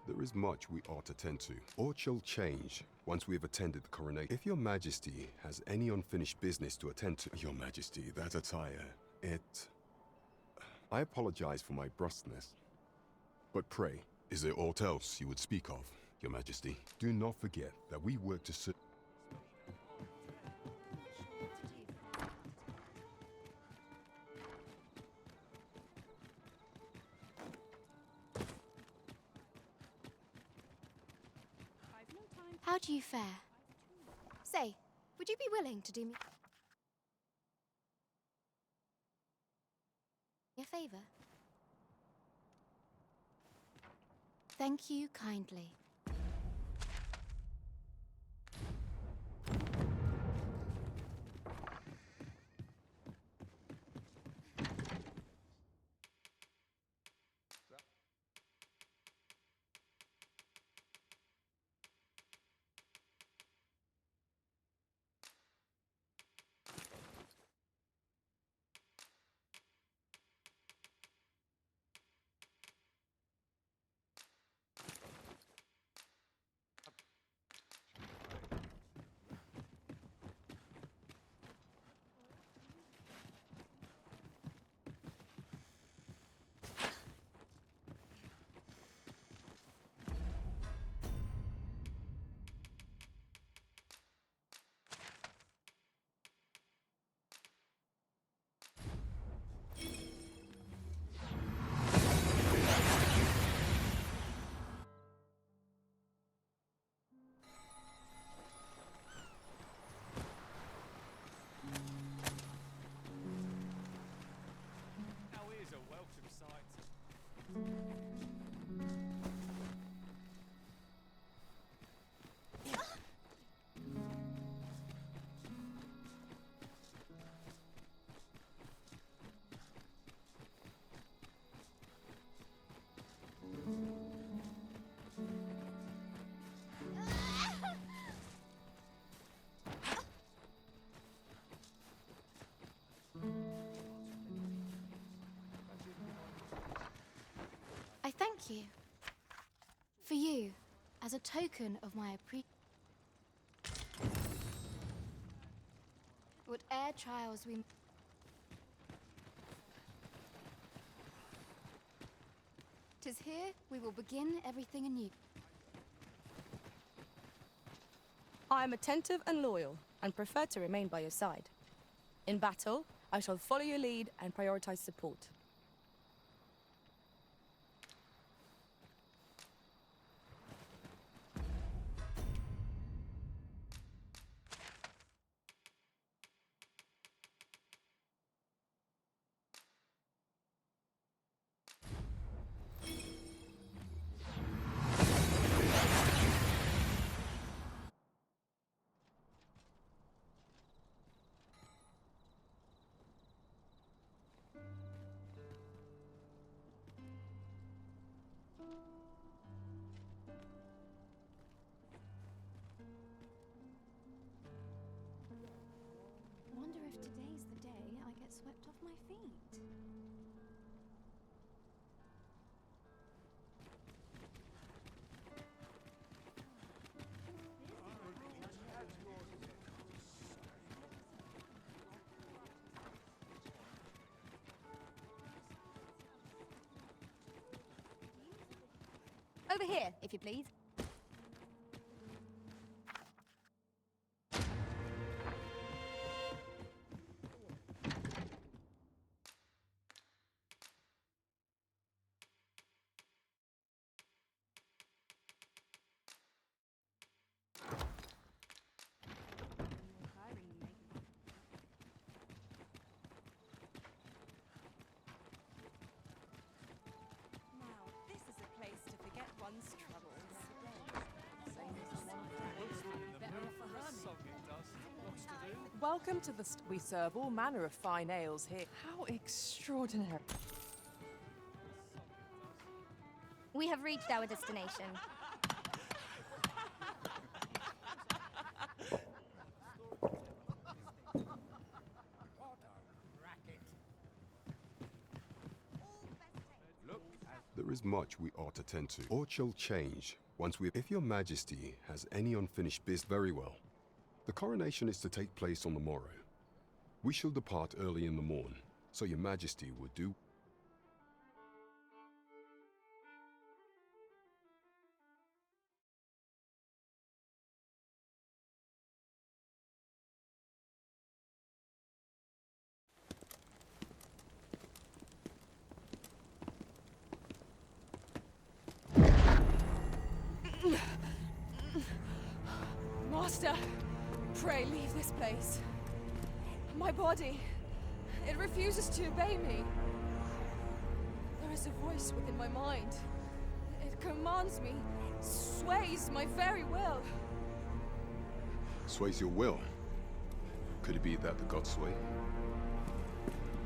There is much we ought to tend to. Aught shall change once we have attended the coronation. If your majesty has any unfinished business to attend to... Your majesty, that attire, I apologize for my brusqueness. But pray, is there aught else you would speak of, your majesty? Do not forget that we work to serve... How do you fare? Say, would you be willing to do me a favor? Thank you kindly. I thank you. For you, as a token of my appreciation. Whate'er trials we... 'Tis here we will begin everything anew. I am attentive and loyal, and prefer to remain by your side. In battle, I shall follow your lead and prioritize support. Wonder if today's the day I get swept off my feet. Over here, if you please. Welcome to the... We serve all manner of fine ales here. How extraordinary. We have reached our destination. There is much we ought to tend to, or shall change once we... If your majesty has any unfinished business, very well. The coronation is to take place on the morrow. We shall depart early in the morn, so your majesty would do... Master, pray leave this place. My body, it refuses to obey me. There is a voice within my mind. It commands me, sways my very will. Sways your will? Could it be that the gods sway?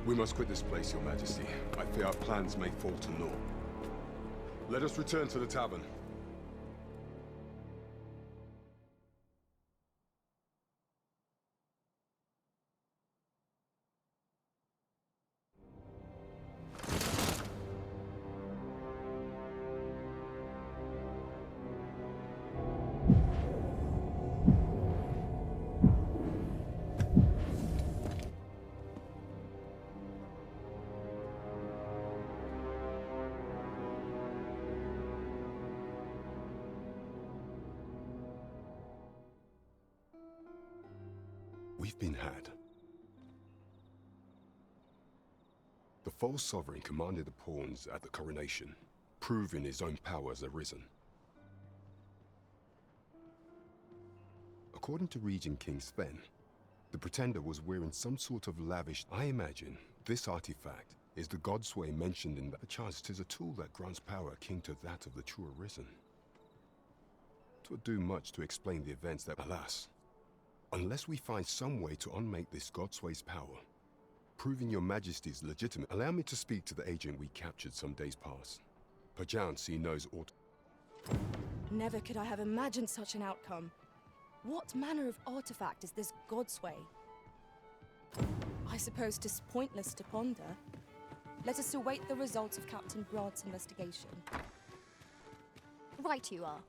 We must quit this place, your majesty. I fear our plans may fall to naught. Let us return to the tavern. We've been had. The false sovereign commanded the pawns at the coronation, proving his own powers arisen. According to Regent King Sven, the pretender was wearing some sort of lavish... I imagine this artifact is the Godsway mentioned in that. Chance 'tis a tool that grants power akin to that of the true arisen. 'Twould do much to explain the events that, alas, unless we find some way to unmake this Godsway's power, proving your majesty's legitimate, allow me to speak to the agent we captured some days past. Perchance he knows aught. Never could I have imagined such an outcome. What manner of artifact is this Godsway? I suppose 'tis pointless to ponder. Let us await the results of Captain Brant's investigation. Right you are.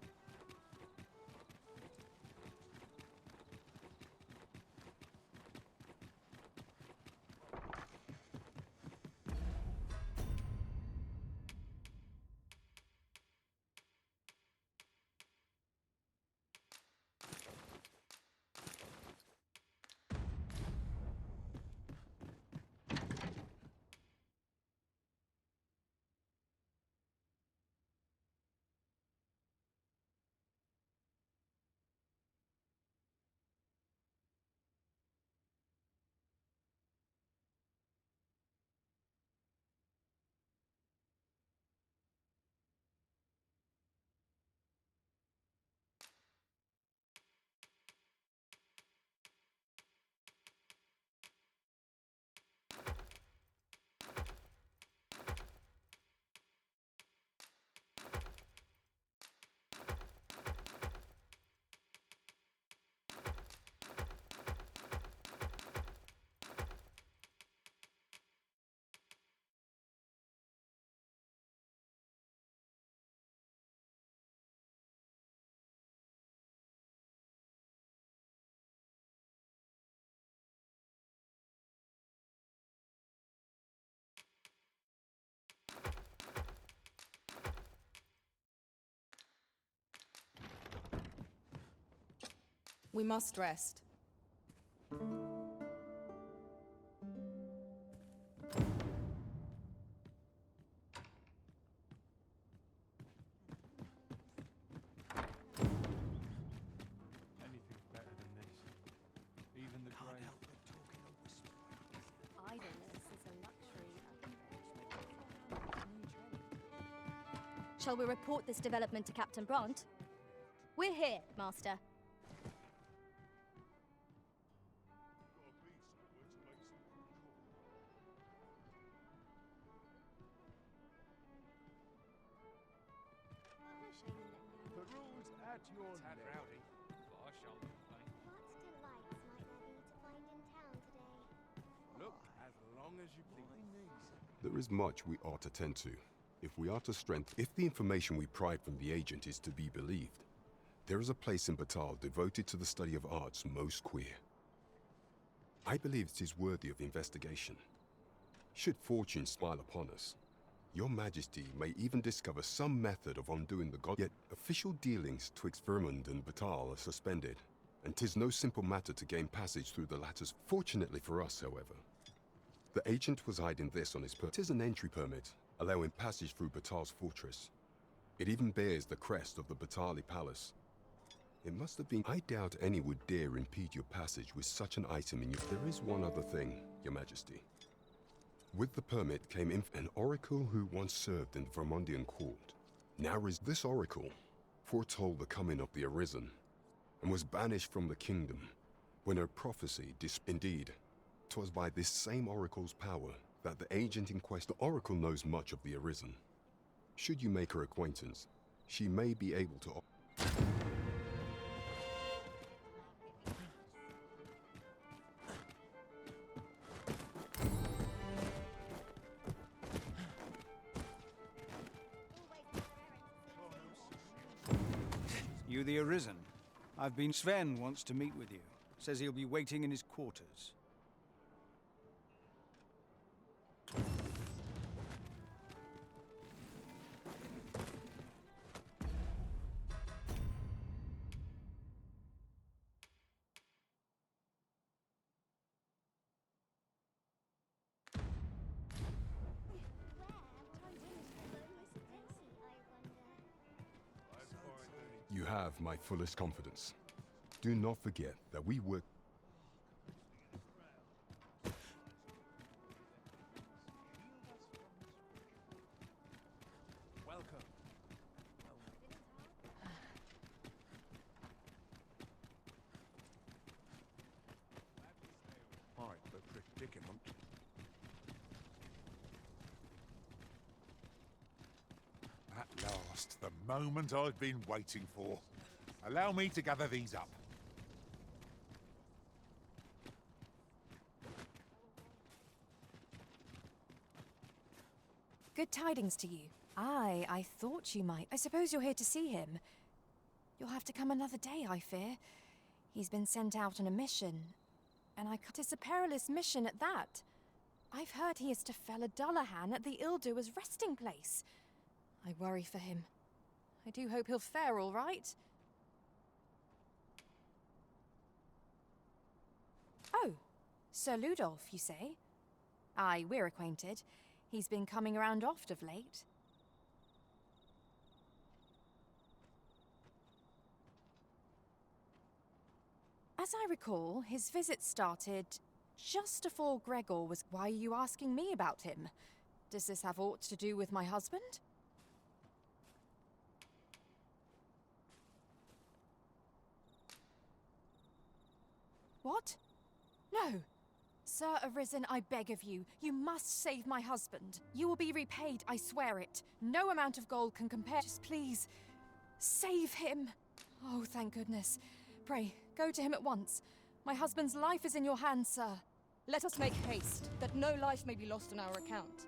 We must rest. Anything's better than this. Even the grave. Idleness is a luxury. Shall we report this development to Captain Brant? We're here, Master. The rules at your tad rowdy. I shan't complain. What delights might there be to find in town today? Look, as long as you please. There is much we ought to tend to. If we are to strengthen, if the information we pry from the agent is to be believed, there is a place in Batal devoted to the study of arts most queer. I believe it is worthy of investigation. Should fortune smile upon us, your Majesty may even discover some method of undoing the god. Yet official dealings twixt Vermund and Batal are suspended, and 'tis no simple matter to gain passage through the latter's. Fortunately for us, however, the agent was hiding this on his permit. 'Tis an entry permit, allowing passage through Batal's fortress. It even bears the crest of the Batali Palace. It must have been. I doubt any would dare impede your passage with such an item in your. There is one other thing, Your Majesty. With the permit came an oracle who once served in the Vermondian court. Now is this oracle foretold the coming of the Arisen, and was banished from the kingdom when her prophecy indeed. 'Twas by this same oracle's power that the agent in quest. The oracle knows much of the Arisen. Should you make her acquaintance, she may be able to. You the Arisen? I've been. Sven wants to meet with you. Says he'll be waiting in his quarters. You have my fullest confidence. Do not forget that we work. Welcome. Quite the predicament. At last, the moment I've been waiting for. Allow me to gather these up. Good tidings to you. Aye, I thought you might. I suppose you're here to see him. You'll have to come another day, I fear. He's been sent out on a mission, and it is a perilous mission at that. I've heard he is to fell a Dullahan at the Ill-Doer's resting place. I worry for him. I do hope he'll fare all right. Oh, Sir Ludolf, you say? Aye, we're acquainted. He's been coming around oft of late. As I recall, his visit started just afore Gregor was. Why are you asking me about him? Does this have aught to do with my husband? What? No. Sir Arisen, I beg of you. You must save my husband. You will be repaid, I swear it. No amount of gold can compare. Just please, save him. Oh, thank goodness. Pray, go to him at once. My husband's life is in your hands, sir. Let us make haste, that no life may be lost on our account.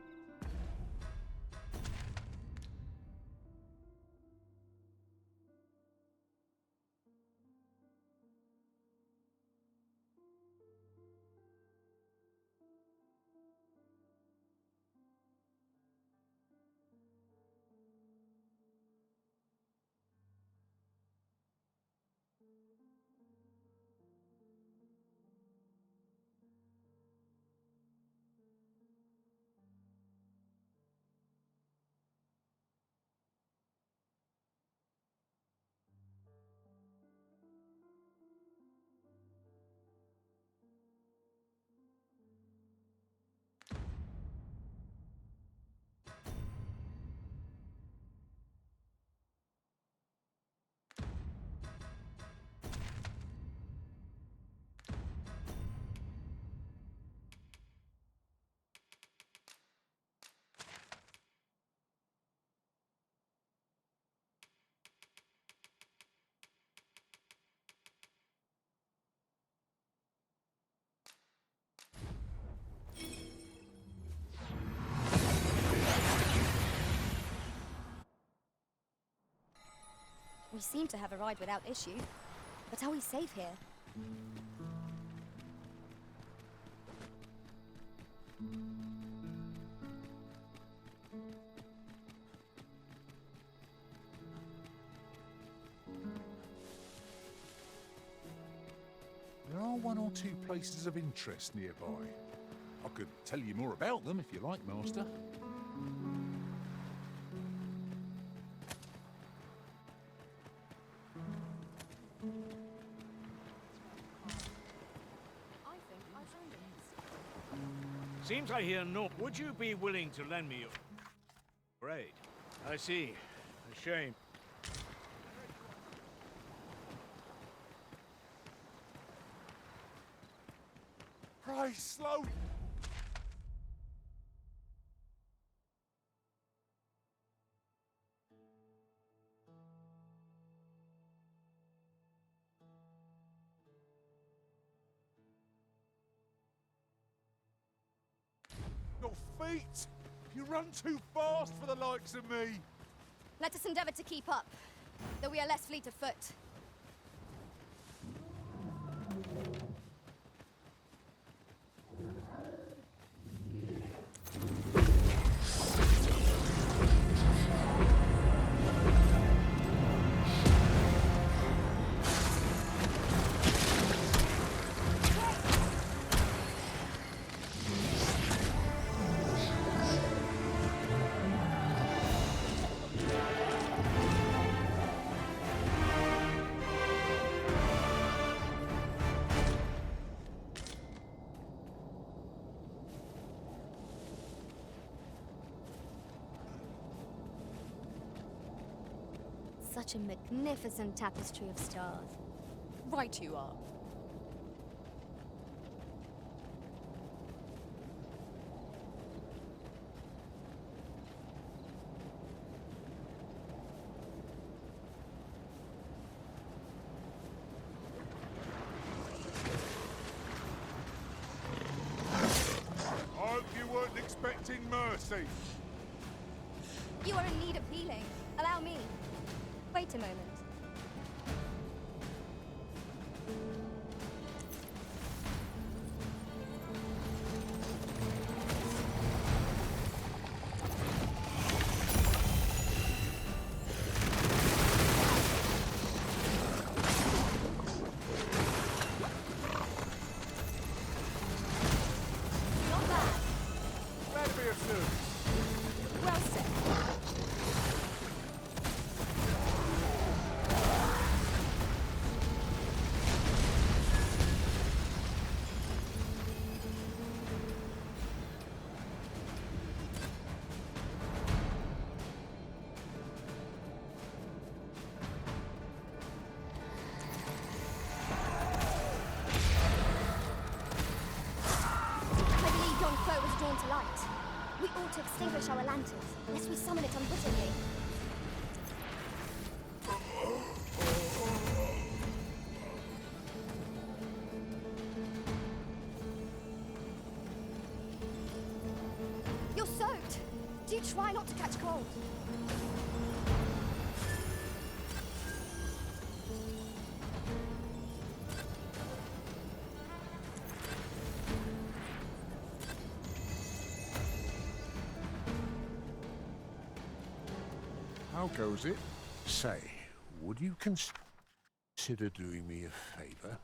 We seem to have arrived without issue. But are we safe here? There are one or two places of interest nearby. I could tell you more about them if you like, Master. Seems I hear no. Would you be willing to lend me your aid? I see. A shame. Pray, slow. Your feet! You run too fast for the likes of me! Let us endeavor to keep up, though we are less fleet of foot. Such a magnificent tapestry of stars. Right you are. I hope you weren't expecting mercy. You are in need of healing. Allow me. Wait a moment. Not bad. Glad to be of service. Well said. I believe yon foe is drawn to light. We ought to extinguish our lanterns, lest we summon it unwittingly. You're soaked. Do try not to catch cold. How goes it? Say, would you consider doing me a favour?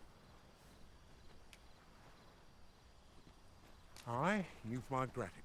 Aye, you've my gratitude.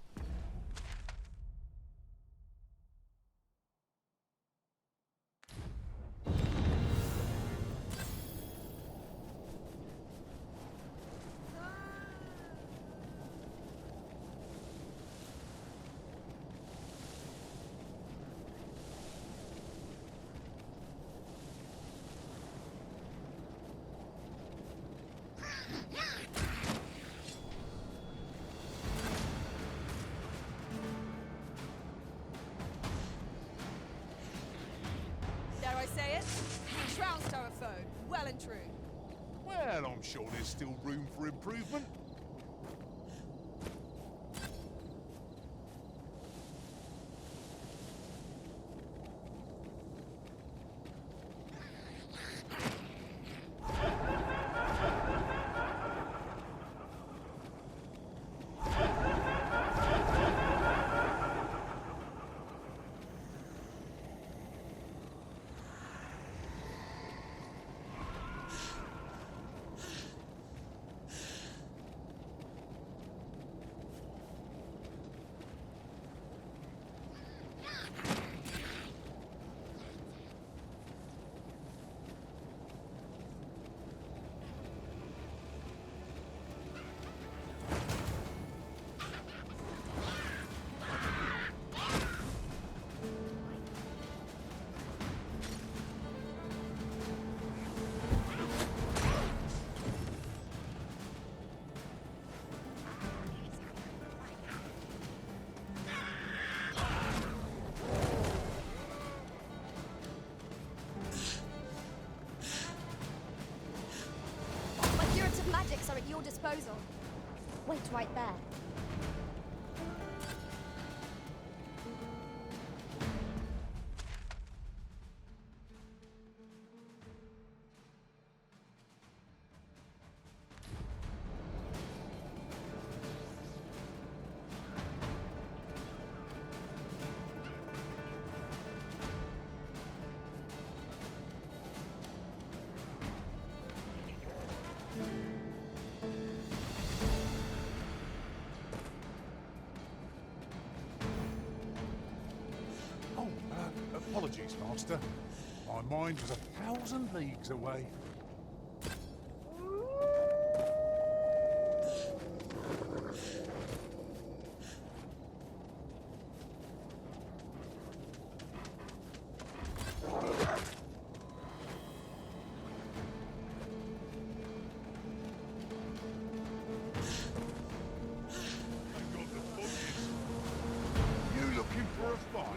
Dare I say it? Trounced our foe, well and true. Well, I'm sure there's still room for improvement. your disposal. Wait right there. Oh, apologies, Master. My mind was 1,000 leagues away. You looking for a fight?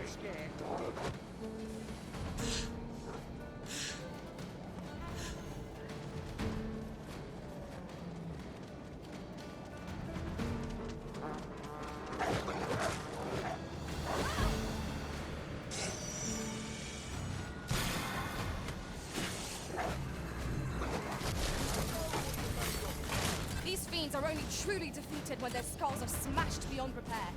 These fiends are only truly defeated when their skulls are smashed beyond repair.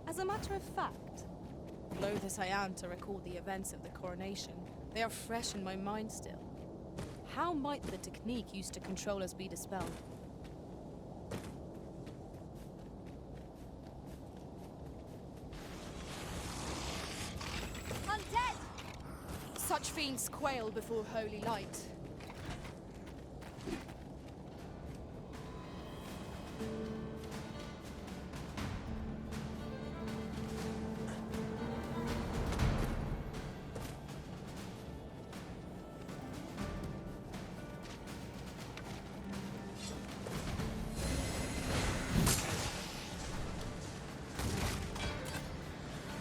As a matter of fact, loath as I am to recall the events of the coronation, they are fresh in my mind still. How might the technique used to control us be dispelled? Undead! Such fiends quail before holy light.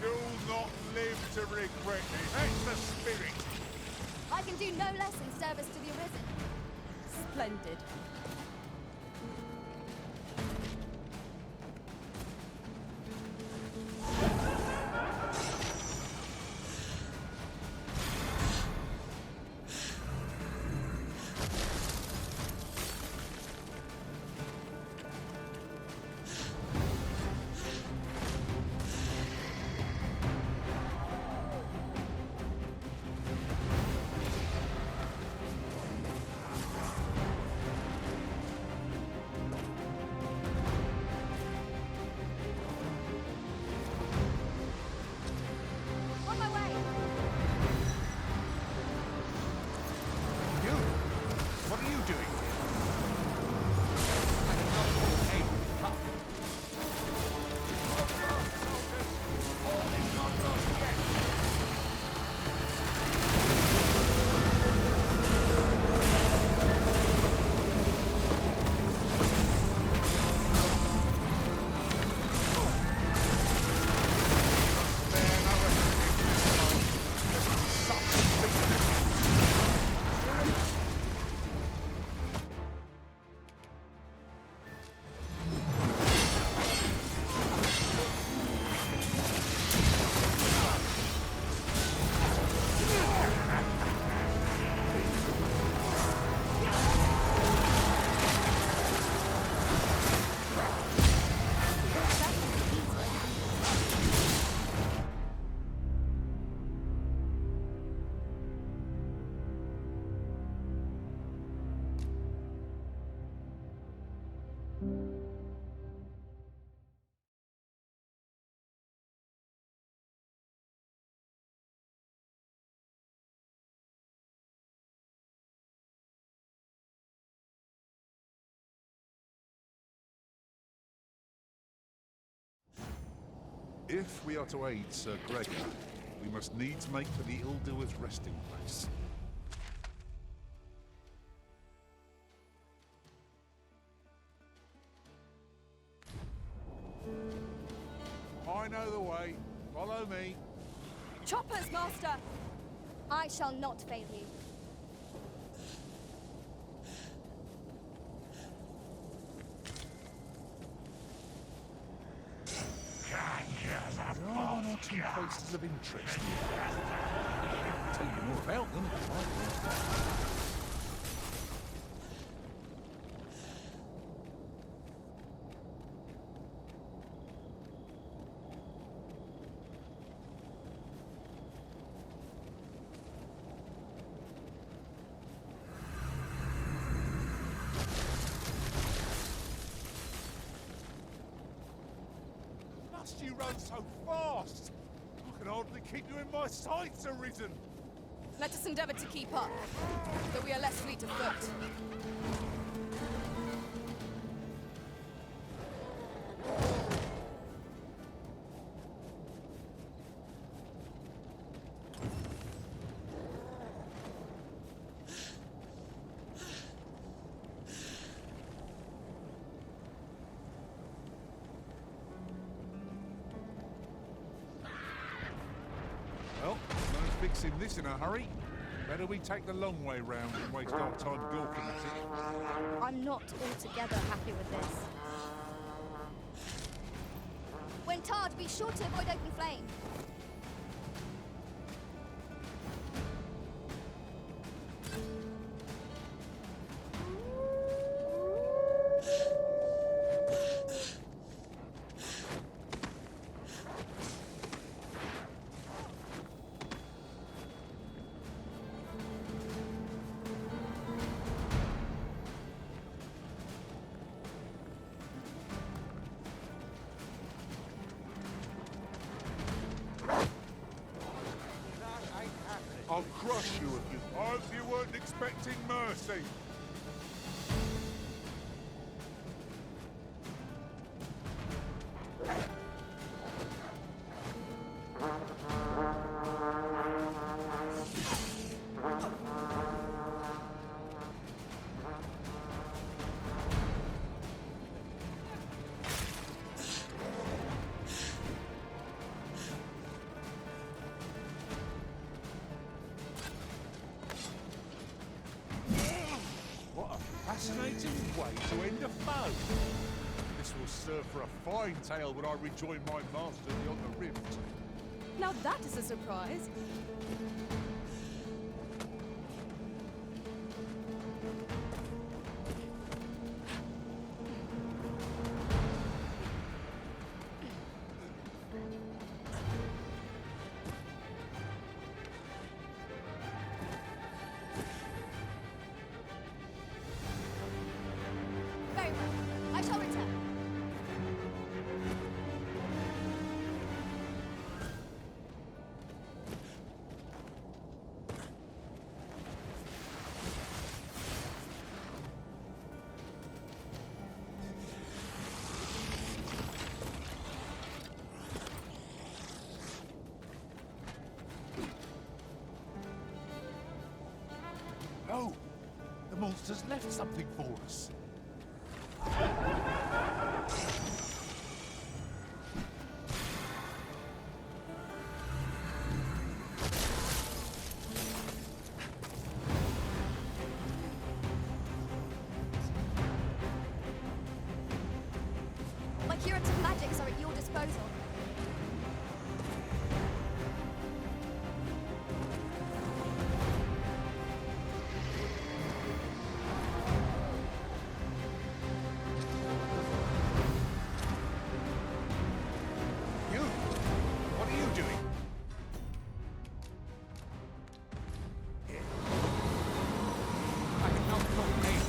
You'll not live to regret it. That's the spirit. I can do no less in service to the Arisen. Splendid. If we are to aid Sir Gregor, we must needs make for the ill-doer's resting place. I know the way. Follow me. Choppers, Master! I shall not fail you. There are one or two places of interest here. I'll tell you more about them if you like. Must you run so fast? I can hardly keep you in my sights, Arisen. Let us endeavor to keep up, though we are less fleet of foot. Well, no fixing this in a hurry. Better we take the long way round and waste our time gawking at it. I'm not altogether happy with this. When tarred, be sure to avoid open flame. I'll crush you if you... I hope you weren't expecting mercy. What a fascinating way to end a foe. This will serve for a fine tale when I rejoin my master beyond the rift. Now that is a surprise. Very well. I shall return. No! The monster's left something for us. My curative magics are at your disposal. You? What are you doing? I can help your pain.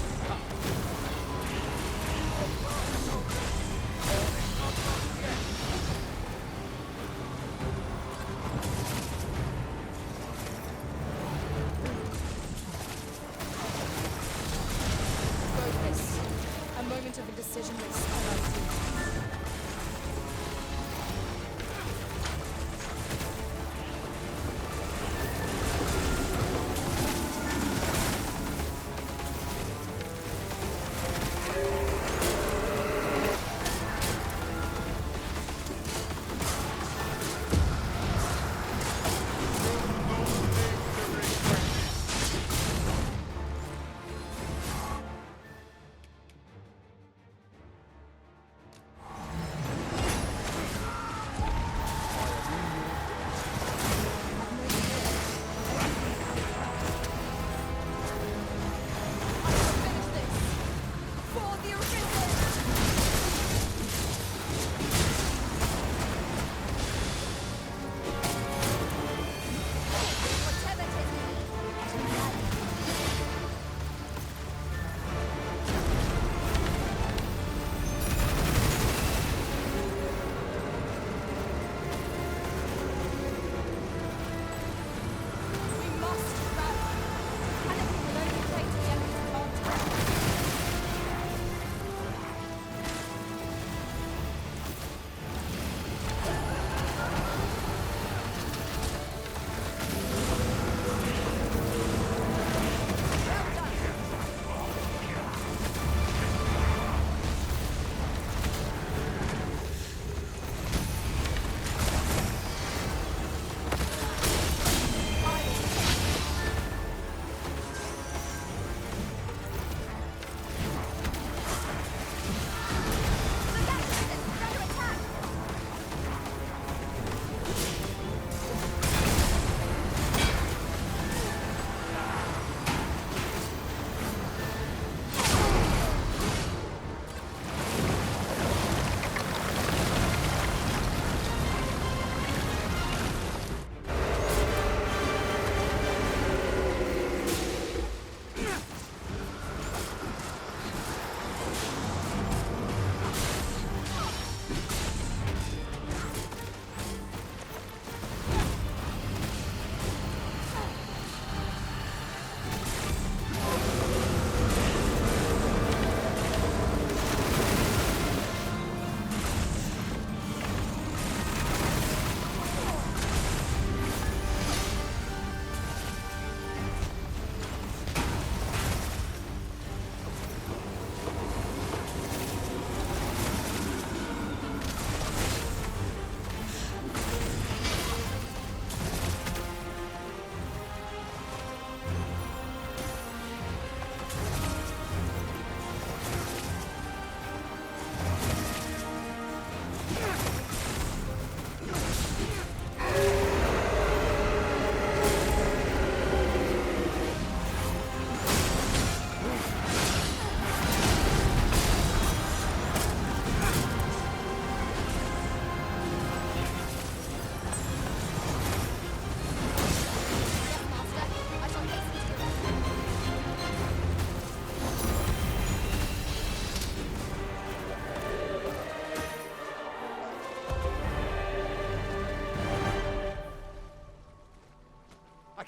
Focus. A moment of indecision may spell out doom.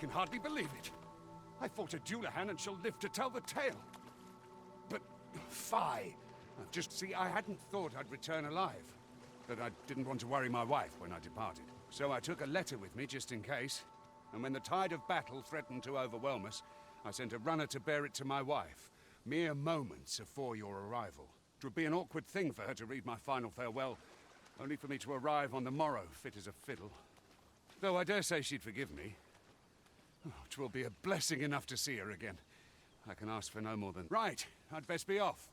can hardly believe it. I fought a Dullahan and shall live to tell the tale. But, fie! Just see, I hadn't thought I'd return alive. But I didn't want to worry my wife when I departed. So I took a letter with me just in case. And when the tide of battle threatened to overwhelm us, I sent a runner to bear it to my wife, mere moments before your arrival. It would be an awkward thing for her to read my final farewell, only for me to arrive on the morrow, fit as a fiddle. Though I dare say she'd forgive me. Oh, 'twill be a blessing enough to see her again. I can ask for no more than... Right, I'd best be off,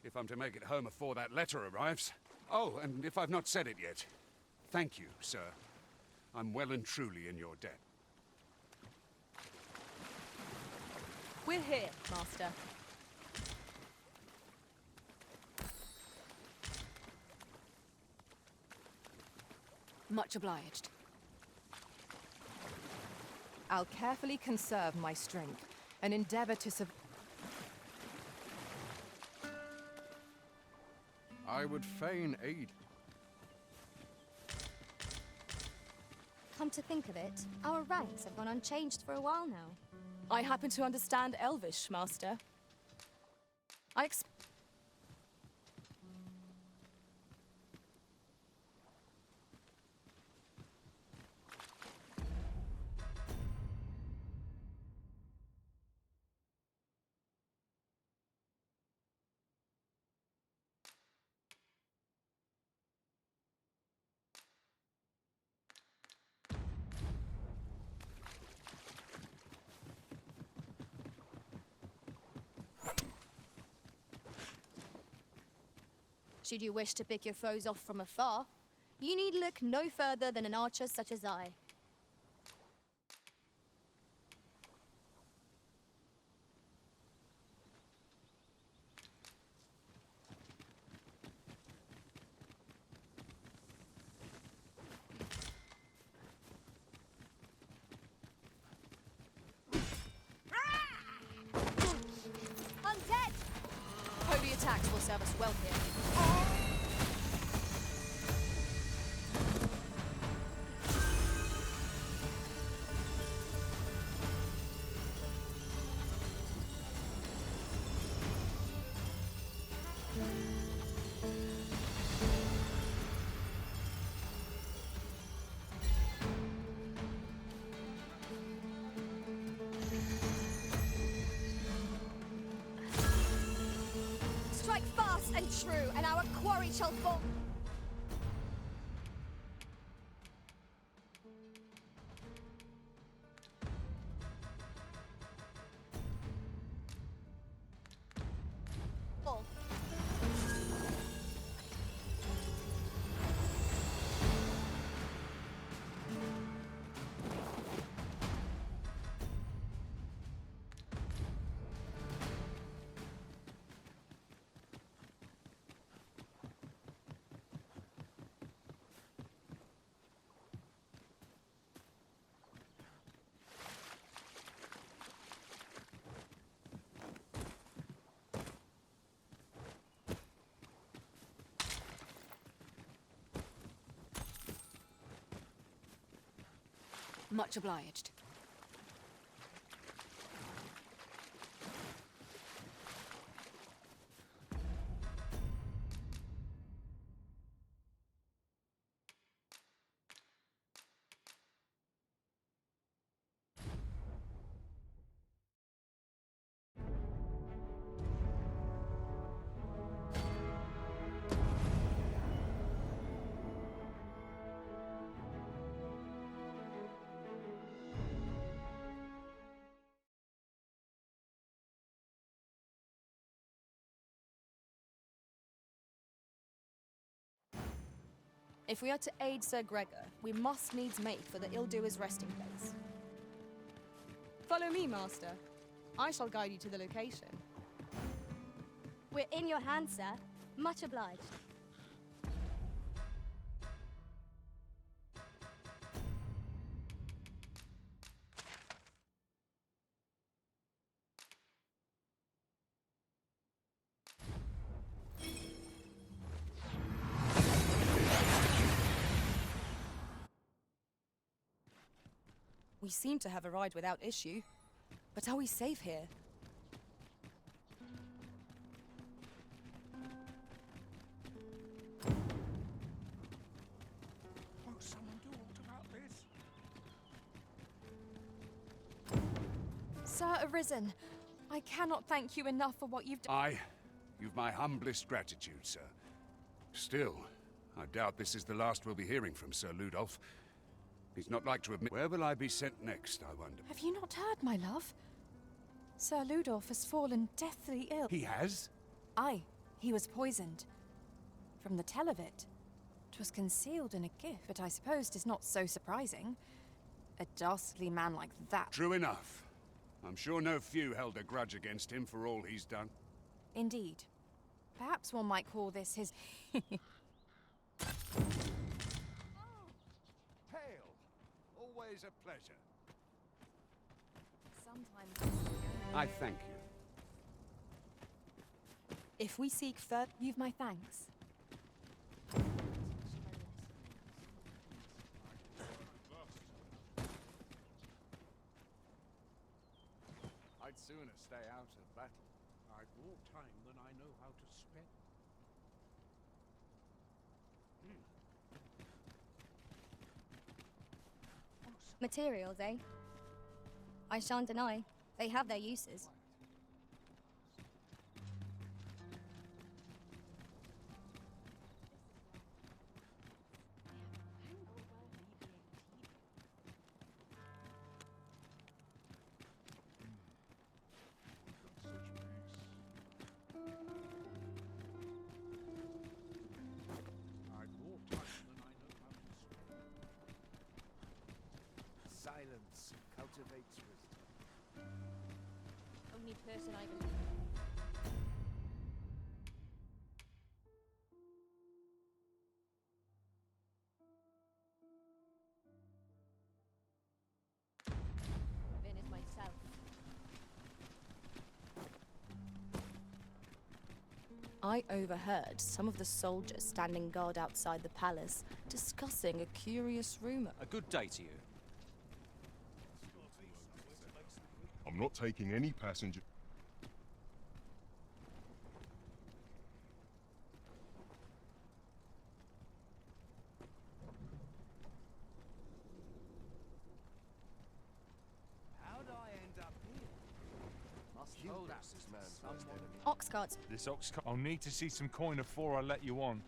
if I'm to make it home before that letter arrives. Oh, and if I've not said it yet, thank you, sir. I'm well and truly in your debt. We're here, Master. Much obliged. I'll carefully conserve my strength and endeavor to I would fain aid. Come to think of it, our ranks have gone unchanged for a while now. I happen to understand Elvish, Master. Should you wish to pick your foes off from afar, you need look no further than an archer such as I. Undead! Holy attacks will serve us well here. Strike fast and true, and our quarry shall fall. Much obliged. If we are to aid Sir Gregor, we must needs make for the ill-doer's resting place. Follow me, Master. I shall guide you to the location. We're in your hands, sir. Much obliged. We seem to have arrived without issue. But are we safe here? Won't someone do aught about this? Sir Arisen, I cannot thank you enough for what you've done. You've my humblest gratitude, sir. Still, I doubt this is the last we'll be hearing from Sir Ludolf. He's not like to admit. Where will I be sent next, I wonder? Have you not heard, my love? Sir Ludolf has fallen deathly ill. He has? Aye, he was poisoned. From the tell of it, 'twas concealed in a gift, but I suppose 'tis not so surprising. A dastardly man like that. True enough. I'm sure no few held a grudge against him for all he's done. Indeed. Perhaps one might call this his... Hail! Always a pleasure. Sometimes... I thank you. If we seek further... You've my thanks. I'd sooner stay out of battle. I've more time than I know how to spend. Materials, eh? I shan't deny. They have their uses. I've more time than I know how to spend. Silence cultivates wisdom. Only person I believe. Ben is myself. I overheard some of the soldiers standing guard outside the palace discussing a curious rumor. A good day to you. I'm not taking any passenger. How'd I end up here? Must hold us this man's worst enemy. Ox carts. This ox cart. I'll need to see some coin before I let you on.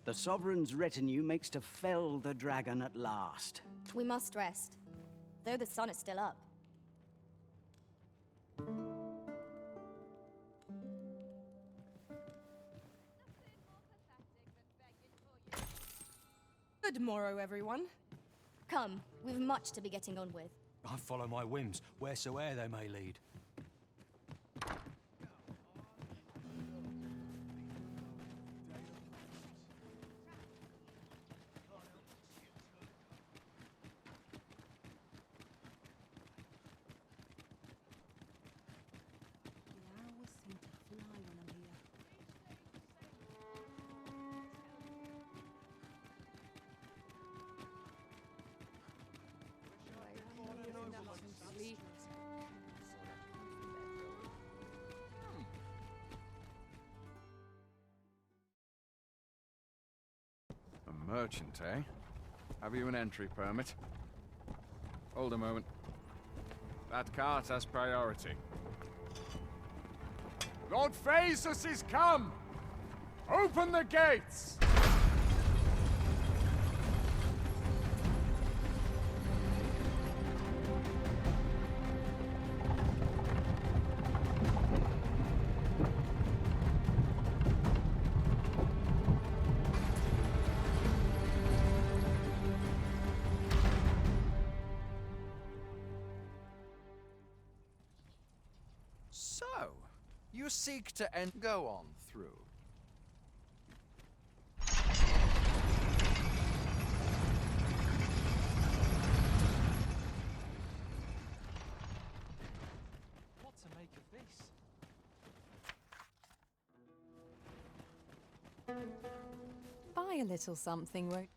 The Sovereign's retinue makes to fell the dragon at last. We must rest, though the sun is still up. Good morrow, everyone. Come, we've much to be getting on with. I follow my whims, wheresoe'er they may lead. A merchant, eh? Have you an entry permit? Hold a moment. That cart has priority. Lord Phaesus is come! Open the gates! So, you seek to end. Go on through. What to make of this? Buy a little something, won't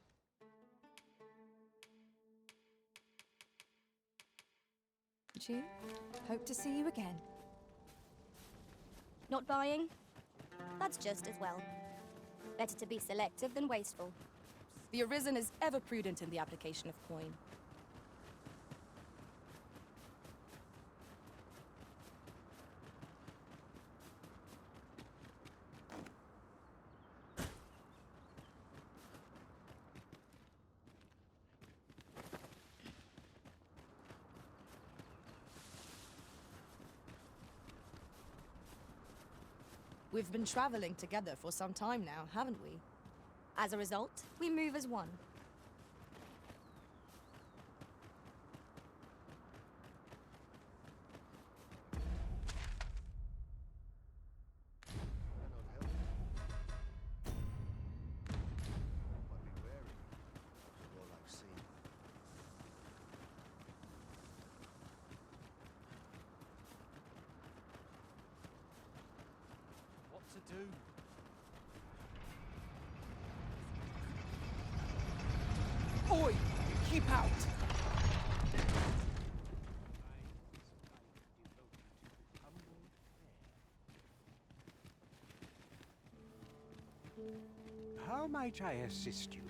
you? Hope to see you again. Not buying? That's just as well. Better to be selective than wasteful. The Arisen is ever prudent in the application of coin. We've been traveling together for some time now, haven't we? As a result, we move as one. What to do? Oi! Keep out! How might I assist you?